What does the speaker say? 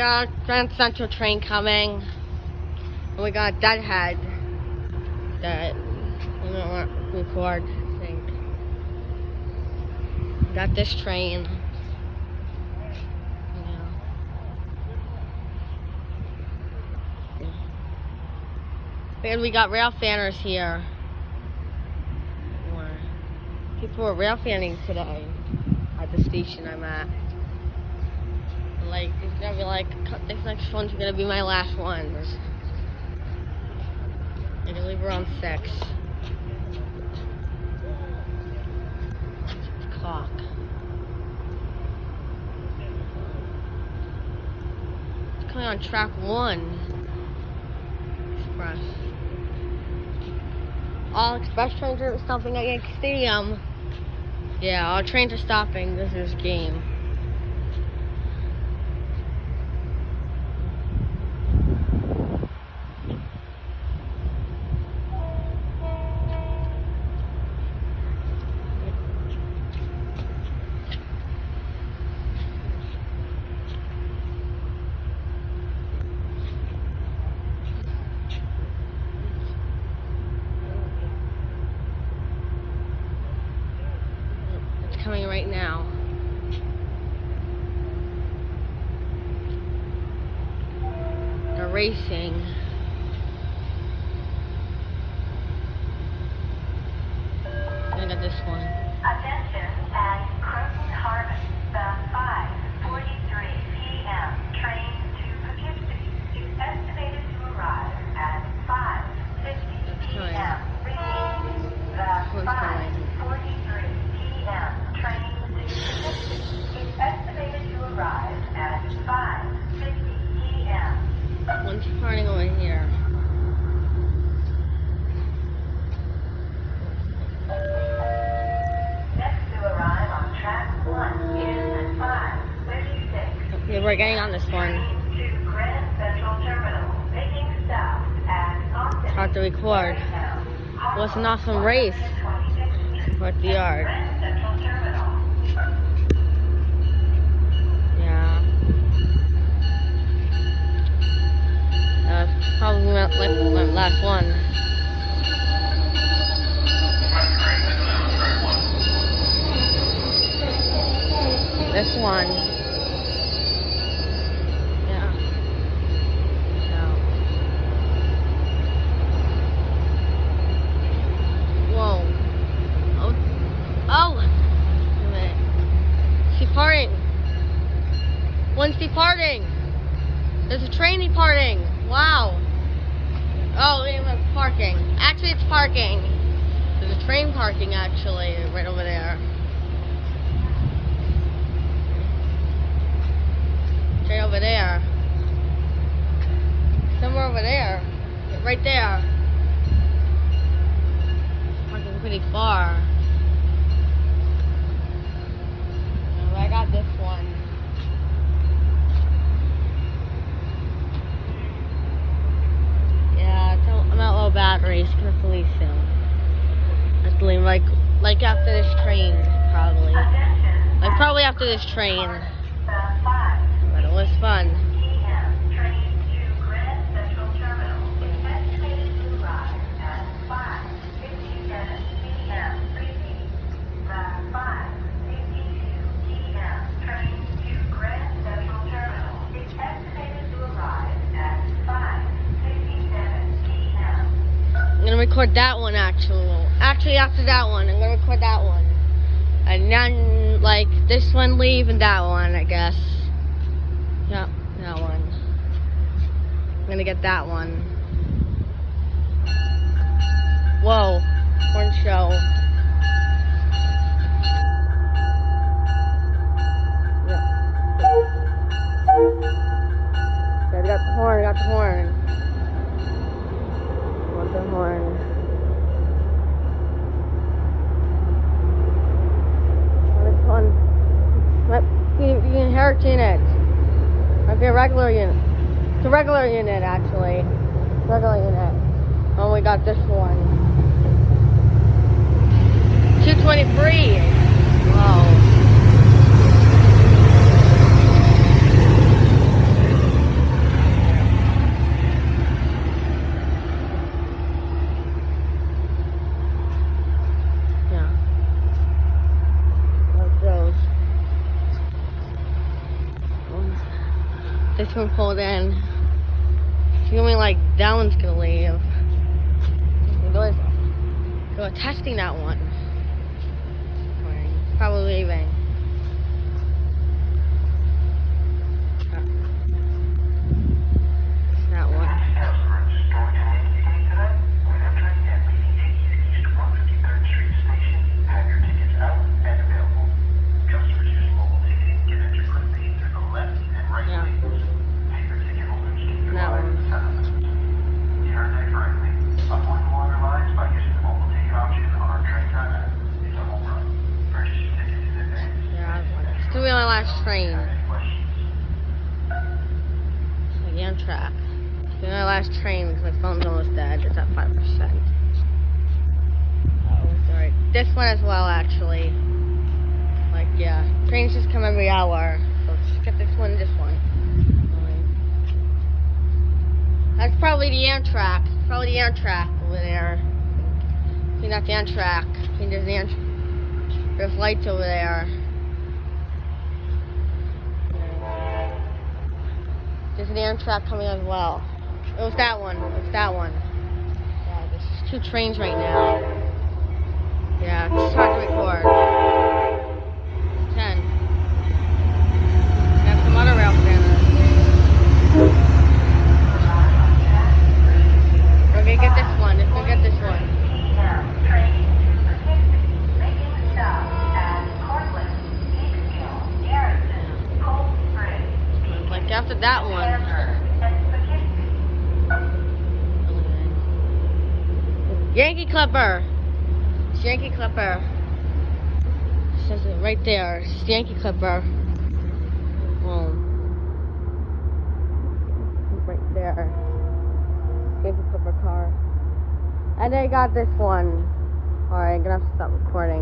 got a Grand Central train coming. And we got a deadhead that we don't record, I think. We got this train. And we got rail fanners here. People are rail fanning today at the station I'm at. Like, it's gonna be like, this next one's gonna be my last one. I'm gonna leave around 6. Clock. It's coming on track 1. Express. All express trains are stopping at Yankee Stadium. Yeah, all trains are stopping. This is game. Coming right now. They're racing. I got this one. Attention at Croton, Harmon, the 5:43 p.m. train to Poughkeepsie is estimated to arrive at 5:50 p.m. The 5:43 p.m. train to Poughkeepsie is estimated to arrive at 5:50 p.m. One's parting over here. Next to arrive on track 1 is at 5:56. Okay, we're getting on this one. To Grand Central Terminal, making stop at Croton. It's hard to record. It was an awesome race. At the yard. Yeah. Probably my last one. This one. Yeah. Whoa. Oh! Wait a minute. It's departing. One's departing. There's a train departing. Wow. Oh, it's parking. Actually, it's parking. There's a train parking, actually, right over there. Right over there. Somewhere over there. Right there. Parking pretty far. I got this one. Yeah, I'm at low battery. It's gonna police soon. I have to leave like after this train, probably. Like probably after this train. But it was fun. I'm gonna record that one actually after that one I'm gonna record that one, and then like this one leave and that one, I guess. Yeah, that one. I'm gonna get that one. Whoa, horn show. Yeah, I got the horn, the horn. This one might be inheriting it. Might be a regular unit. It's a regular unit, actually. Regular unit. Oh, we got this one. 223. Wow. this one pulled in. Feeling like that one's gonna leave. Go testing that one. Probably leaving. That one. It's gonna be my last train. So yeah, on track. It's gonna be my last train because my phone's almost dead. It's at 5%. Oh, alright. This one as well, actually. Like, yeah. Trains just come every hour. So let's get this one, this one. That's probably the Amtrak. Probably the Amtrak over there. I think that's the Amtrak. I think there's the Amtrak. There's lights over there. There's an Amtrak coming as well. It was that one. It was that one. Yeah, there's 2 trains right now. Yeah, it's hard to record. 10. Have some other rail scanners. We're gonna get this one. Let's go get this one. Train to Poughkeepsie, making a stop at Cortland, Peekskill, Garrison, Cold Spring, Like after that one. Yankee Clipper. It's Yankee Clipper. It says it right there. It's Yankee Clipper. Right there. Yankee Clipper car. And I got this one. Alright, I'm gonna have to stop recording.